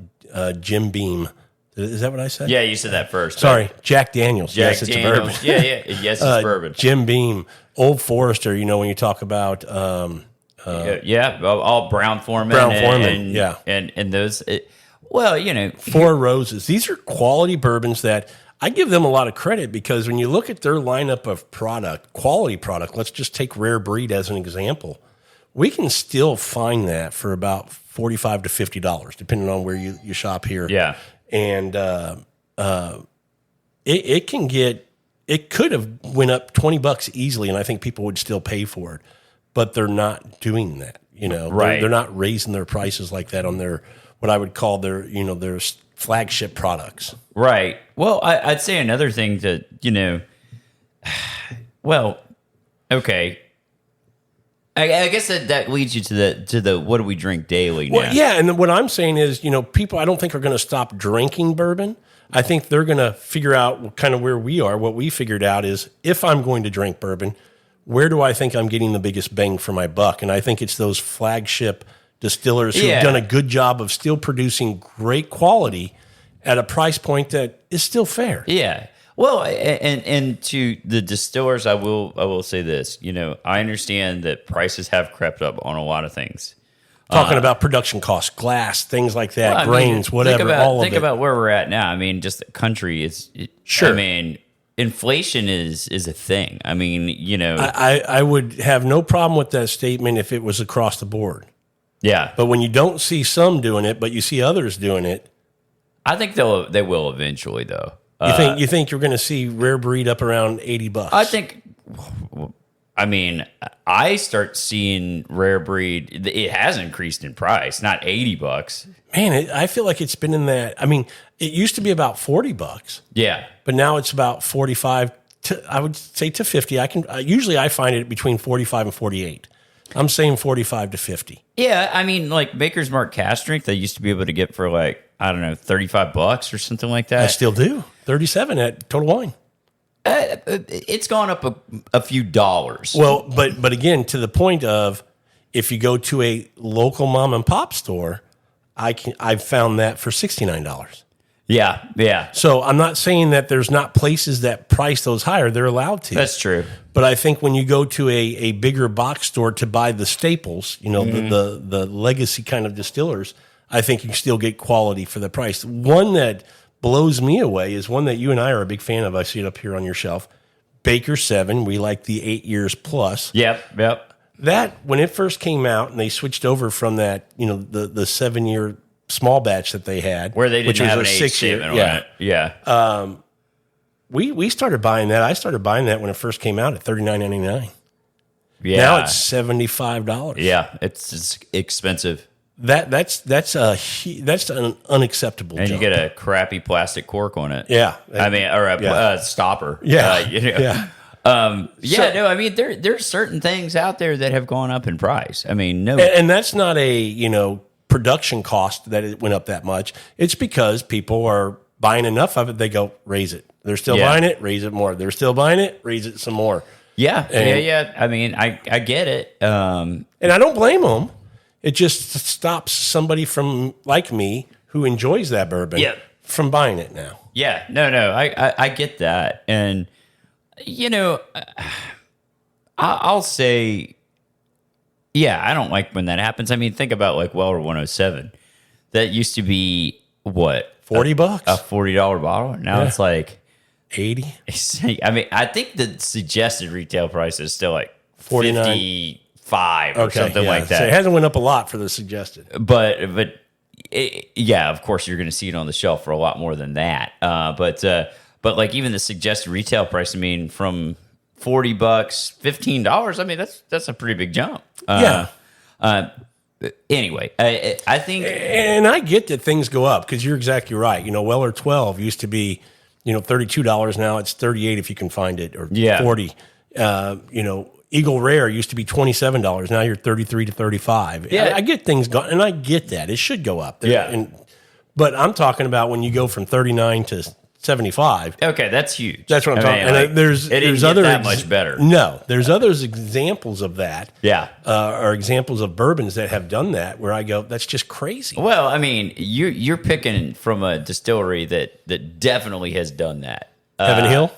Jim Beam, is that what I said? Yeah, you said that first. Sorry, Jack Daniels. Yes, it's a bourbon. Yeah, yes, it's bourbon. Jim Beam, Old Forester. When you talk about all Brown Foreman, and those. Four Roses. These are quality bourbons that I give them a lot of credit because when you look at their lineup of quality product, let's just take Rare Breed as an example. We can still find that for about $45 to $50, depending on where you shop here. Yeah. And it could have went up $20 easily, and I think people would still pay for it. But they're not doing that. Right. They're not raising their prices like that on their what I would call their flagship products. Right. Well, I'd say another thing that okay. I guess that leads you to the what do we drink daily now? Well, yeah, and what I'm saying is, people I don't think are going to stop drinking bourbon. I think they're going to figure out kind of where we are. What we figured out is if I'm going to drink bourbon, where do I think I'm getting the biggest bang for my buck? And I think it's those flagship distillers who have done a good job of still producing great quality at a price point that is still fair. Yeah. Well, and to the distillers, I will say this. I understand that prices have crept up on a lot of things. Talking about production costs, glass, things like that, grains, whatever. Think about where we're at now. I mean, just the country sure. I mean, inflation is a thing. I mean, I would have no problem with that statement if it was across the board. Yeah. But when you don't see some doing it, but you see others doing it, I think they will eventually, though. You think you're going to see Rare Breed up around $80? I think. I mean, I start seeing Rare Breed. It has increased in price, not $80. Man, I feel like it's been in that. I mean, it used to be about $40. Yeah, but now it's about 45. I would say to 50. Usually I find it between 45 and 48. I'm saying 45 to 50. Yeah, I mean, like Maker's Mark cask strength, they used to be able to get for $35 or something like that. I still do. 37 at Total Wine. It's gone up a few dollars. Well, but again, to the point of if you go to a local mom and pop store, I've found that for $69. Yeah. So I'm not saying that there's not places that price those higher. They're allowed to. That's true. But I think when you go to a bigger box store to buy the staples, the legacy kind of distillers, I think you can still get quality for the price. One that blows me away is one that you and I are a big fan of. I see it up here on your shelf. Baker 7. We like the 8 years plus. Yep. That, when it first came out and they switched over from that, the 7-year small batch that they had. Where they didn't have an age 6-year statement on it. Yeah. We started buying that. I started buying that when it first came out at $39.99. Yeah. Now it's $75. Yeah, it's expensive. That's an unacceptable. And jump. you get a crappy plastic cork on it. Yeah. I mean, or a stopper. Yeah. Yeah. I mean, there's certain things out there that have gone up in price. I mean, and that's not a production cost that it went up that much. It's because people are buying enough of it. They go raise it. They're still buying it, raise it more. They're still buying it, raise it some more. Yeah. I mean, I get it. And I don't blame them. It just stops somebody from, like me, who enjoys that bourbon from buying it now. Yeah, no, I get that. And, I'll say, I don't like when that happens. I mean, think about like Weller 107. That used to be, what? $40? A $40 bottle. Now it's like 80. I mean, I think the suggested retail price is still like 49. 55 or something like that. So it hasn't went up a lot for the suggested. But of course you're going to see it on the shelf for a lot more than that. But like even the suggested retail price, I mean, from $40, $15, I mean, that's a pretty big jump. anyway, I think, And I get that things go up because you're exactly right. Weller 12 used to be, $32. Now it's 38 if you can find it, or Yeah. 40. Eagle Rare used to be $27. Now you're 33 to 35. Yeah. I get things go, and I get that it should go up. Yeah. But I'm talking about when you go from 39 to 75. okay, that's huge. That's what I'm talking. mean, And there's it didn't other get that much better. No, there's other examples of that. Yeah. Or examples of bourbons that have done that where I go, that's just crazy. Well, I mean, you're picking from a distillery that definitely has done that. Heaven Hill?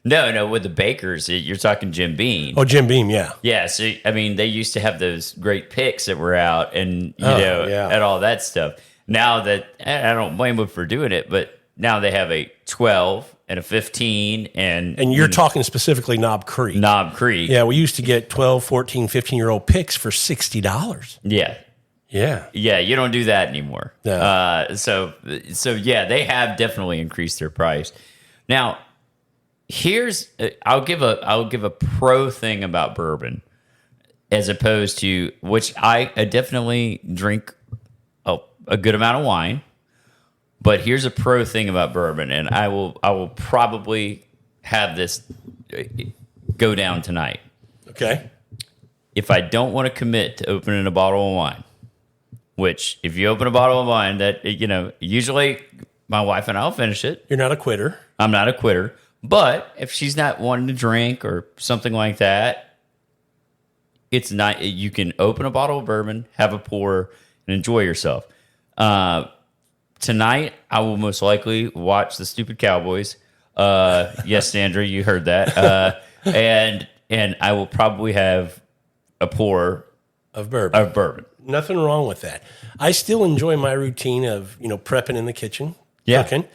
No, with the bakers, you're talking Jim Beam. Oh, Jim Beam, yeah. Yeah, so I mean, they used to have those great picks that were out, and yeah. and all that stuff. Now that I don't blame them for doing it, but now they have a 12 and a 15, And you're talking specifically Knob Creek. Knob Creek. Yeah, we used to get 12, 14, 15-year-old picks for $60. Yeah. Yeah. Yeah, you don't do that anymore. No. So yeah, they have definitely increased their price. Now, here's I'll give a pro thing about bourbon, as opposed to which I definitely drink a good amount of wine. But here's a pro thing about bourbon, and I will probably have this go down tonight. Okay. If I don't want to commit to opening a bottle of wine, which if you open a bottle of wine, that usually my wife and I'll finish it. You're not a quitter. I'm not a quitter. But if she's not wanting to drink or something like that, it's not. You can open a bottle of bourbon, have a pour, and enjoy yourself. Tonight, I will most likely watch the stupid Cowboys. Yes, Sandra, you heard that. And I will probably have a pour Of bourbon. of bourbon. Nothing wrong with that. I still enjoy my routine of, prepping in the kitchen, Yeah. cooking.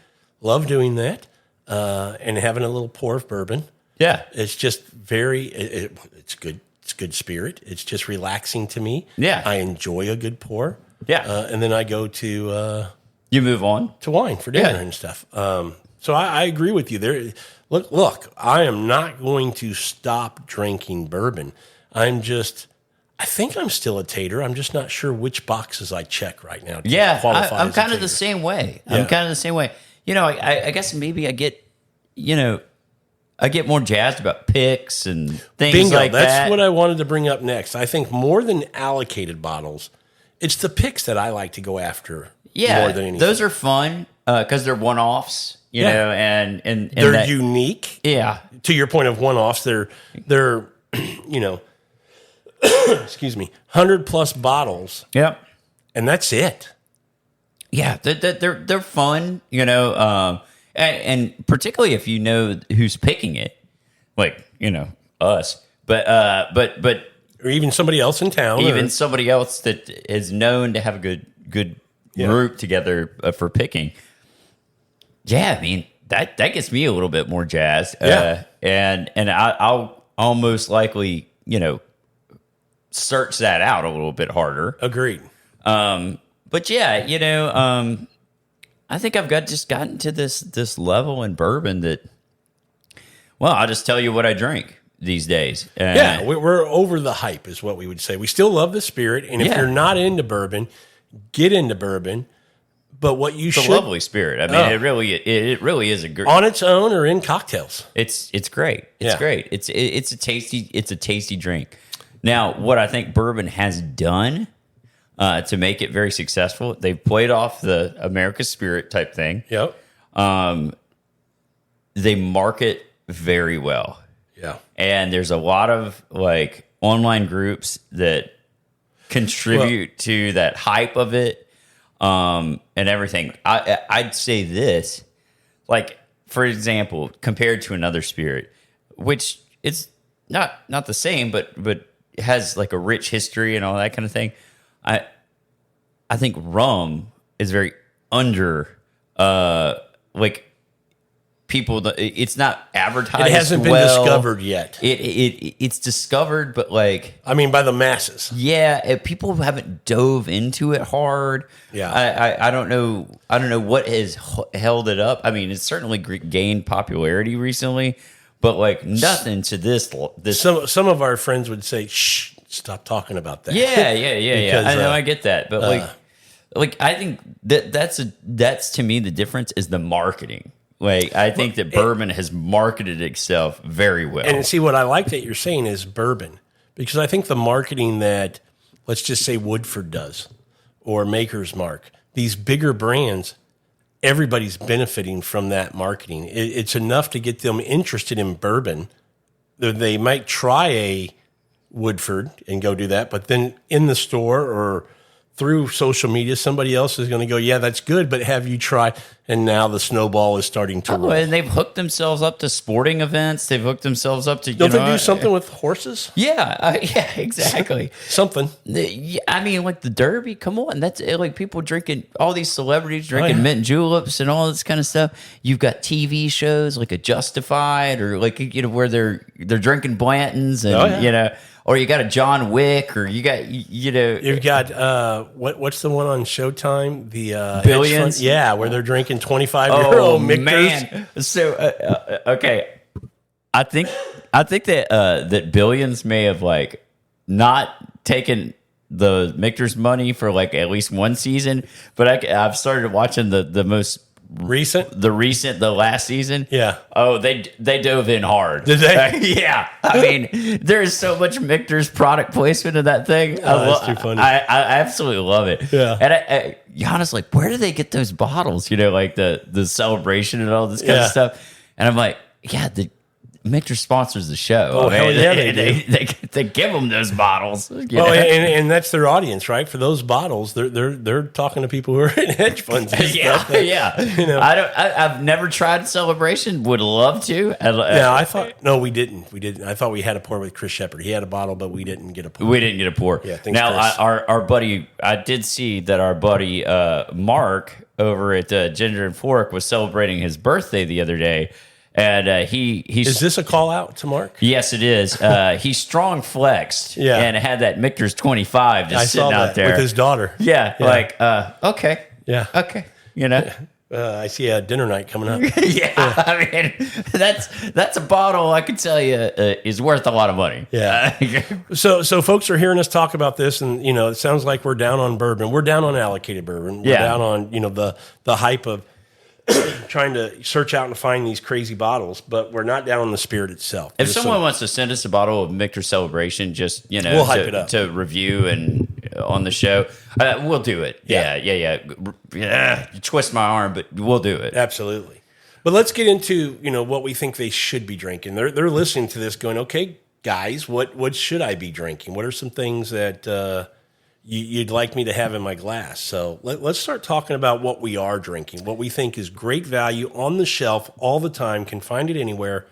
Love doing that. And having a little pour of bourbon. Yeah. It's just it's good. It's good spirit. It's just relaxing to me. Yeah. I enjoy a good pour. Yeah. And then I go to You move on. wine for dinner Yeah. and stuff. So I agree with you there. Look, I am not going to stop drinking bourbon. I think I'm still a tater. I'm just not sure which boxes I check right now. To Yeah, qualify I'm as a kind of the tater. same way. Yeah. I'm kind of the same way. I guess maybe I get, I get more jazzed about picks and things Bingo. like That's that. what I wanted to bring up next. I think more than allocated bottles, it's the picks that I like to go after more than anything. those are fun because they're one-offs, Yeah. and They're that- unique. Yeah, To your point of one-offs, they're excuse me, 100+ bottles, yep, and that's it. yeah. They're fun, and particularly if you know who's picking it, like us, but Or even somebody else in town. even or- somebody else that is known to have a good group together for picking. Yeah, I mean that gets me a little bit more jazzed. Yeah. And I'll most likely search that out a little bit harder. Agreed. But yeah, I think I've gotten to this level in bourbon that, well, I'll just tell you what I drink these days. Yeah, we're over the hype, is what we would say. We still love the spirit, and if Yeah. you're not into bourbon, get into bourbon. But what you it's a should lovely spirit. I mean, Oh. it really is a great. on its own or in cocktails. It's great. It's Yeah. great. It's a tasty drink. Now, what I think bourbon has done to make it very successful, they've played off the America's Spirit type thing. Yep. They market very well, Yeah. and there's a lot of online groups that contribute to that hype of it, and everything. I'd say this, for example, compared to another spirit, which it's not the same, but has a rich history and all that kind of thing. I think rum is very under people. It's not advertised. It hasn't been well. discovered yet. It's discovered, but I mean, by the masses. yeah, people haven't dove into it hard. Yeah. I don't know. I don't know what has held it up. I mean, it's certainly gained popularity recently, but nothing to this. Some of our friends would say, "Shh, stop talking about that. Yeah. Because, I know, I get that, but like I think that's to me the difference is the marketing. Like I think that bourbon has marketed itself very well. And see, what I like that you're saying is bourbon, because I think the marketing that, let's just say, Woodford does or Maker's Mark, these bigger brands, everybody's benefiting from that marketing. It's enough to get them interested in bourbon. They might try a Woodford and go do that, but then in the store or through social media, somebody else is going to go, yeah, that's good, but have you tried? And now the snowball is starting to roll. And they've hooked themselves up to sporting events. They've hooked themselves up to, Don't they do something with horses? Yeah, exactly. Something. I mean, like the Derby, come on. That's like people drinking, all these celebrities drinking mint juleps and all this kind of stuff. You've got TV shows like a Justified or like, where they're drinking Blantons and, or you got a John Wick, or you got, You've got, what's the one on Showtime? The Billions? Yeah, where they're drinking 25-year-old Michters. Man. So, okay. I think that Billions may have like not taken the Michter's money for like at least one season, but I've started watching the most the last season. Yeah. Oh, they dove in hard. Did they? Yeah. I mean, there's so much Michter's product placement in that thing. That's too funny. I absolutely love it. Yeah. And Gianna's like, where do they get those bottles? Like the celebration and all this kind of stuff. And I'm like, yeah, the Michter sponsors the show. Oh, hell yeah, they give them those bottles. And that's their audience, right? For those bottles, they're talking to people who are in hedge funds. And stuff. I've never tried Celebration. Would love to. We didn't. I thought we had a pour with Chris Shepard. He had a bottle, but we didn't get a pour. We didn't get a pour. Yeah. Now our buddy, I did see that our buddy Mark over at Ginger and Fork was celebrating his birthday the other day. And he is this a call out to Mark? Yes, it is. He strong flexed and had that Michter's 25 just sitting out there with his daughter. Yeah. Like okay. Yeah. Okay. I see a dinner night coming up. I mean, that's a bottle I can tell you is worth a lot of money. Yeah. So folks are hearing us talk about this, and it sounds like we're down on bourbon. We're down on allocated bourbon. We're down on the hype of trying to search out and find these crazy bottles, but we're not down on the spirit itself. If someone wants to send us a bottle of Michter Celebration, just we'll hype it up to review and on the show, we'll do it. Yeah. You twist my arm, but we'll do it. Absolutely. But let's get into what we think they should be drinking. They're listening to this, going, okay, guys, what should I be drinking? What are some things that you'd like me to have in my glass? So let's start talking about what we are drinking, what we think is great value on the shelf all the time, can find it anywhere,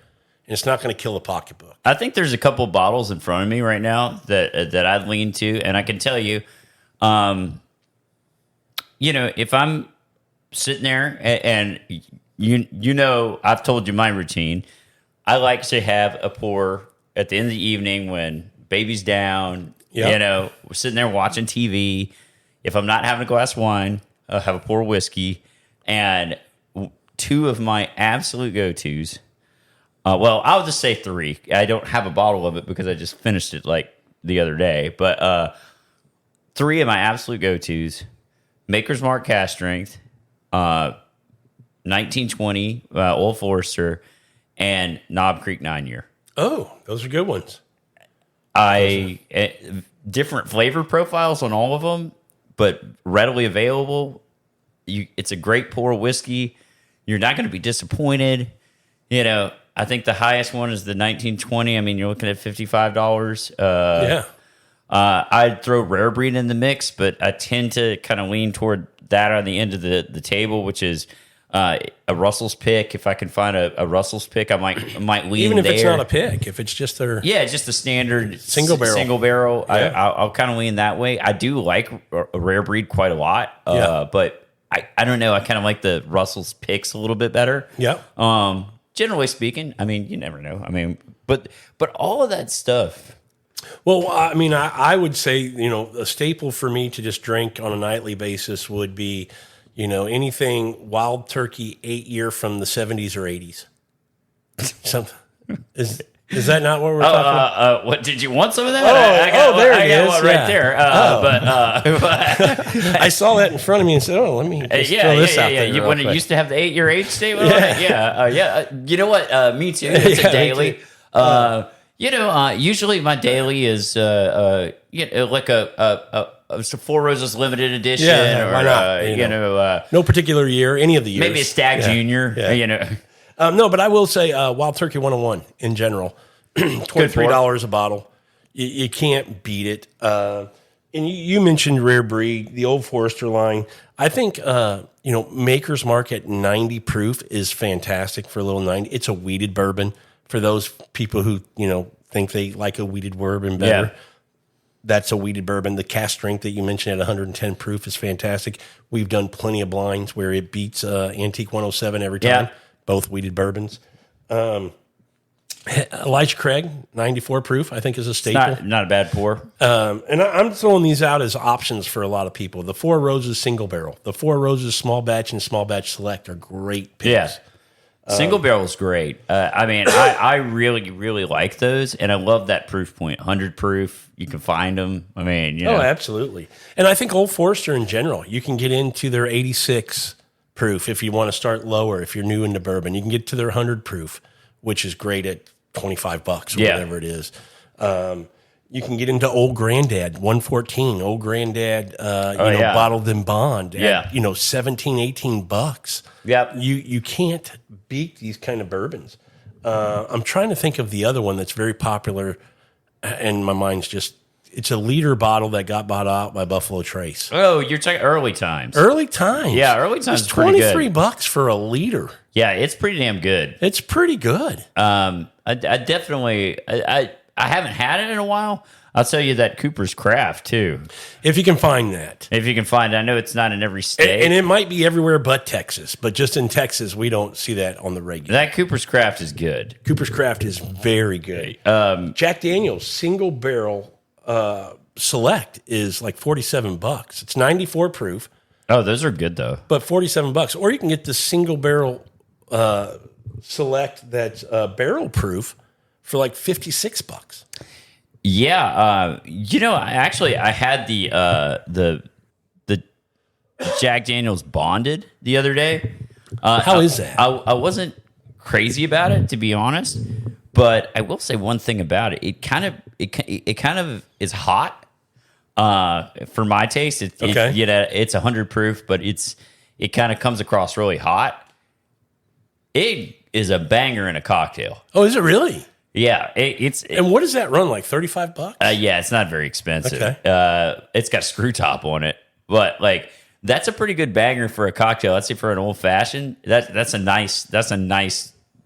and it's not going to kill a pocketbook. I think there's a couple bottles in front of me right now that I'd lean to, and I can tell you, if I'm sitting there and I've told you my routine. I like to have a pour at the end of the evening when baby's down. Yep. We're sitting there watching TV. If I'm not having a glass of wine, I'll have a pour of whiskey. And two of my absolute go-tos, I'll just say three. I don't have a bottle of it because I just finished it like the other day. But three of my absolute go-tos, Maker's Mark Cask Strength, 1920 Old Forester, and Knob Creek 9-year. Oh, those are good ones. Different flavor profiles on all of them, but readily available. It's a great pour of whiskey. You're not going to be disappointed. I think the highest one is the 1920. I mean, you're looking at $55. I'd throw Rare Breed in the mix, but I tend to kind of lean toward that on the end of the table, which is a Russell's Pick. If I can find a Russell's Pick, I might lean even if there. it's not a pick, if it's just their just the standard single barrel. Yeah. I'll kind of lean that way. I do like a Rare Breed quite a lot, but I don't know. I kind of like the Russell's Picks a little bit better. Yeah. Generally speaking, I mean, you never know. I mean, but all of that stuff. Well, I mean, I would say a staple for me to just drink on a nightly basis would be. Anything Wild Turkey 8-year from the 70s or 80s. Something is Is that not what we're talking about? What did you want some of that? There it is. I got one right there. I saw that in front of me and said, "Oh, let me just throw this out there." When it used to have your age statement on it, you know what? Me too. It's a daily. Usually my daily is like a Four Roses limited edition, why not? No particular year, any of the years. Maybe a Stag Junior. No, but I will say Wild Turkey 101 in general, $23 a bottle. You can't beat it. And you mentioned Rare Breed, the Old Forester line. I think, Maker's Mark at 90 proof is fantastic for a little 90. It's a weeded bourbon for those people who, think they like a weeded bourbon better. Yeah. That's a weeded bourbon. The cast strength that you mentioned at 110 proof is fantastic. We've done plenty of blinds where it beats Antique 107 every time. Yeah. Both weeded bourbons. Elijah Craig, 94 proof, I think is a staple. Not a bad pour. And I'm throwing these out as options for a lot of people. The Four Roses single barrel. The Four Roses small batch and small batch select are great picks. Yeah. Single barrel is great. I really, really like those, and I love that proof point. 100 proof, you can find them. Oh, absolutely. And I think Old Forester in general, you can get into their 86 proof if you want to start lower. If you're new into bourbon, you can get to their 100 proof, which is great at $25 or whatever it is. You can get into Old Granddad 114, Old Granddad, bottled in bond at 17, $18. Yep. You can't beat these kind of bourbons. I'm trying to think of the other one that's very popular, and my mind's just. It's a liter bottle that got bought out by Buffalo Trace. Oh, you're talking Early Times. Early Times. Yeah, Early Times is pretty good. $23 for a liter. Yeah, it's pretty damn good. It's pretty good. I definitely I haven't had it in a while. I'll tell you that Cooper's Craft too. If you can find that. If you can find it. I know it's not in every state. And it might be everywhere but Texas. But just in Texas, we don't see that on the regular. That Cooper's Craft is good. Cooper's Craft is very good. Jack Daniel's single barrel select is like $47. It's 94 proof. Oh, those are good though. But $47. Or you can get the single barrel select that's barrel proof for like $56. Yeah, I had the Jack Daniel's Bonded the other day. How is that? I wasn't crazy about it, to be honest, but I will say one thing about it. It kind of is hot for my taste. It's 100 proof, but it kind of comes across really hot. It is a banger in a cocktail. Oh, is it really? Yeah, and what does that run like? $35? Yeah, it's not very expensive. Okay. It's got a screw top on it, but like that's a pretty good banger for a cocktail. Let's say for an old fashioned, that's a nice.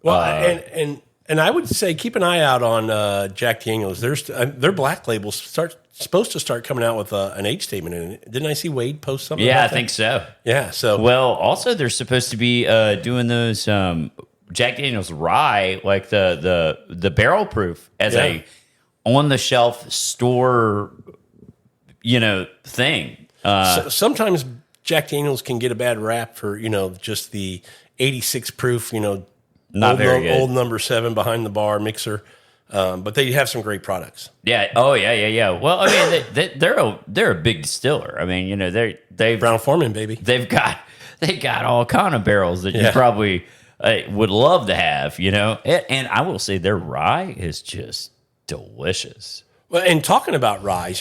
Well, and I would say keep an eye out on Jack Daniel's. Their black labels supposed to start coming out with an age statement in it. Didn't I see Wade post something? Yeah, about I think so. Yeah. So also they're supposed to be doing those. Jack Daniel's rye, like the barrel proof, as a on the shelf store, thing. Sometimes Jack Daniel's can get a bad rap for just the 86 proof, not very good. Old number 7 behind the bar mixer, but they have some great products. Yeah. Oh yeah. Well, I mean, they're a big distiller. I mean, they Brown-Forman, baby. They've got all kind of barrels that you probably. Would love to have, and I will say their rye is just delicious. Well, and talking about rye,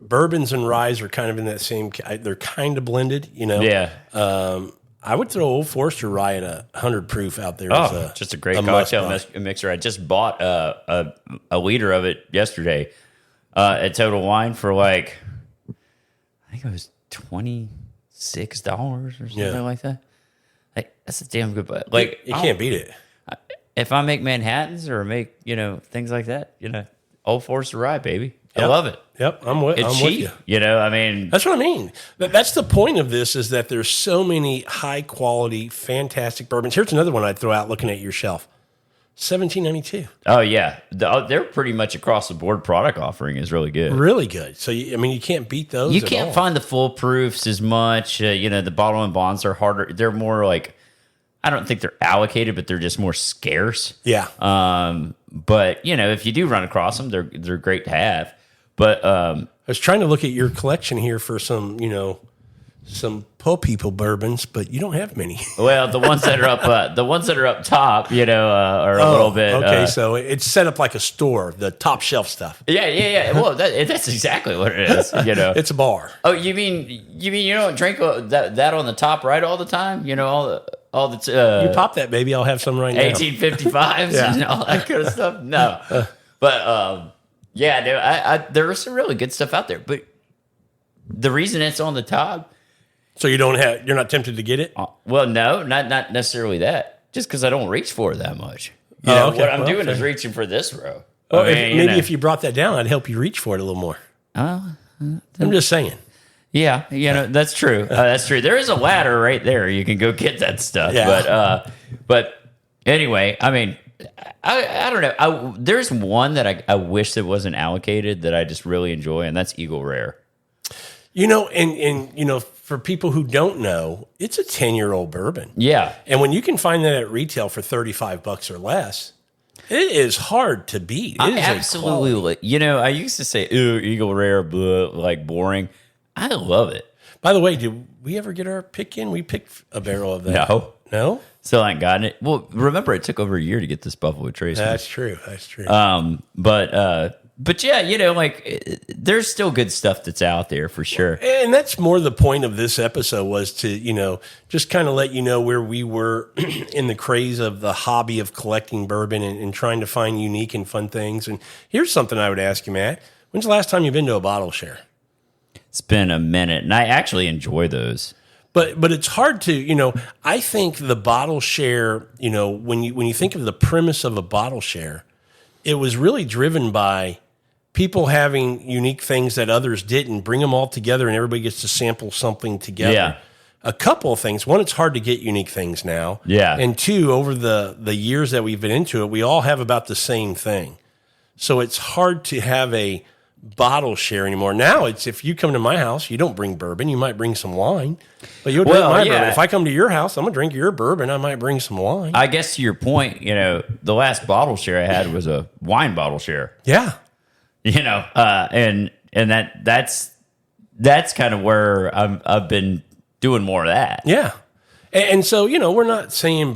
bourbons and ryes are kind of in that same. They're kind of blended, Yeah. I would throw Old Forester rye at 100 proof out there. Just a great cocktail mixer. I just bought a liter of it yesterday at Total Wine for I think it was $26 or something like that. That's a damn good buy. You can't beat it. If I make Manhattans or make things like that, Old Forester rye, baby. I love it. Yep, I'm with cheap, you. I mean, that's what I mean. That's the point of this is that there's so many high quality, fantastic bourbons. Here's another one I'd throw out looking at your shelf. 1792. Oh yeah, they're pretty much across the board. Product offering is really good. Really good. So you can't beat those. You can't find the full proofs as much. The bottle and bonds are harder. They're more I don't think they're allocated, but they're just more scarce. Yeah. But if you do run across them, they're great to have. But I was trying to look at your collection here for some, some po people bourbons, but you don't have many. well, the ones that are up top, are a little bit. Okay, so it's set up like a store, the top shelf stuff. Yeah. Well, that's exactly what it is. It's a bar. Oh, you mean you don't drink that on the top right all the time? All the You pop that, baby. I'll have some right now. 1855s and all that kind of stuff. No, but yeah, dude, there is some really good stuff out there. But the reason it's on the top. So you're not tempted to get it? Well, no, not necessarily that. Just because I don't reach for it that much. Okay. What I'm doing is reaching for this row. Well, if you brought that down, I'd help you reach for it a little more. I'm just saying. Yeah, that's true. That's true. There is a ladder right there. You can go get that stuff. Yeah. But anyway, I mean, I don't know. There's one that I wish that wasn't allocated that I just really enjoy, and that's Eagle Rare. And for people who don't know, it's a 10-year-old bourbon. Yeah. And when you can find that at retail for $35 or less, it is hard to beat. I'm absolutely. I used to say, "Ooh, Eagle Rare, blah, like boring." I love it. By the way, did we ever get our pick in? We picked a barrel of that. No? Still ain't gotten it. Well, remember, it took over a year to get this Buffalo Trace. That's true. But yeah, there's still good stuff that's out there for sure. And that's more the point of this episode was to, just kind of let you know where we were in the craze of the hobby of collecting bourbon and trying to find unique and fun things. And here's something I would ask you, Matt. When's the last time you've been to a bottle share? It's been a minute, and I actually enjoy those. But it's hard to, I think the bottle share, when you think of the premise of a bottle share, it was really driven by people having unique things that others didn't, bring them all together, and everybody gets to sample something together. Yeah. A couple of things. One, it's hard to get unique things now. Yeah. And two, over the years that we've been into it, we all have about the same thing. So it's hard to have a bottle share anymore. Now it's if you come to my house, you don't bring bourbon, you might bring some wine, but you'll drink my bourbon. If I come to your house, I'm gonna drink your bourbon. I might bring some wine. I guess to your point, the last bottle share I had was a wine bottle share. Yeah, and that's kind of where I've been doing more of that. Yeah, and so we're not saying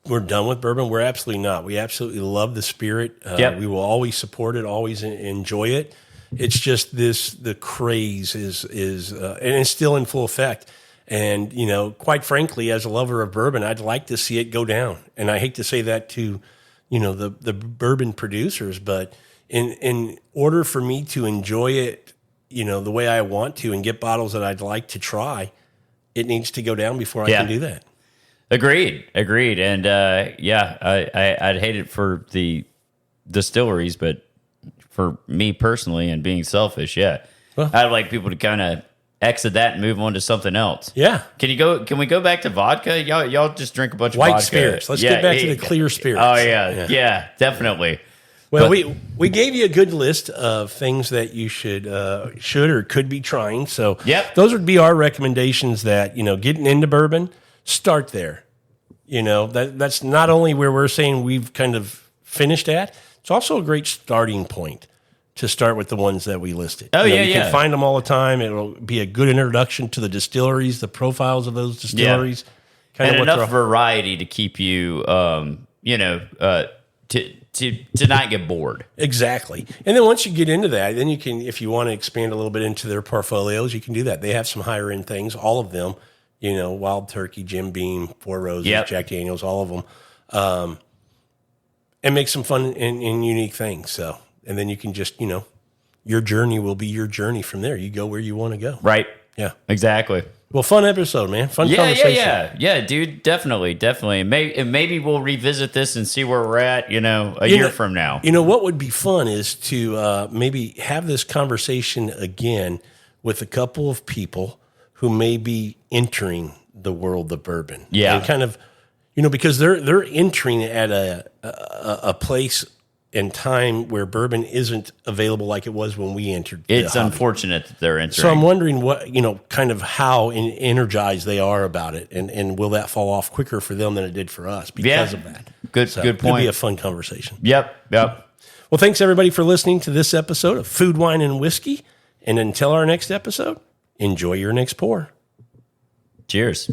we're done with bourbon. We're absolutely not. We absolutely love the spirit. We will always support it, always enjoy it. It's just the craze is and it's still in full effect. And, quite frankly, as a lover of bourbon, I'd like to see it go down. And I hate to say that to, the bourbon producers, but in order for me to enjoy it, the way I want to and get bottles that I'd like to try, it needs to go down before I can do that. Agreed. And I'd hate it for the distilleries, but for me personally and being selfish, well, I'd like people to kind of exit that and move on to something else. Yeah. Can we go back to vodka? Y'all just drink a bunch of white vodka. Spirits. Let's get back to the clear spirits. Oh yeah, definitely. Well, we gave you a good list of things that you should or could be trying. So those would be our recommendations that, getting into bourbon, start there. That's not only where we're saying we've kind of finished at, it's also a great starting point to start with the ones that we listed. You can find them all the time. It'll be a good introduction to the distilleries, the profiles of those distilleries. And enough variety to keep you, to not get bored. Exactly. And then once you get into that, then you can, if you want to expand a little bit into their portfolios, you can do that. They have some higher end things, all of them, Wild Turkey, Jim Beam, Four Roses, Jack Daniels, all of them, and make some fun and unique things. So, and then you can just, your journey will be your journey from there. You go where you want to go. Right. Yeah. Exactly. Well, fun episode, man. Fun conversation. Yeah, dude. Definitely. Maybe we'll revisit this and see where we're at, a year from now. What would be fun is to maybe have this conversation again with a couple of people who may be entering the world of bourbon. Yeah. And kind of, because they're entering at a place and time where bourbon isn't available like it was when we entered. It's the hobby. unfortunate that they're entering. So I'm wondering what, kind of how energized they are about it, and will that fall off quicker for them than it did for us because of that? Good So point. It'll be a fun conversation. Yep. Well, thanks everybody for listening to this episode of Food, Wine, and Whiskey. And until our next episode, enjoy your next pour. Cheers.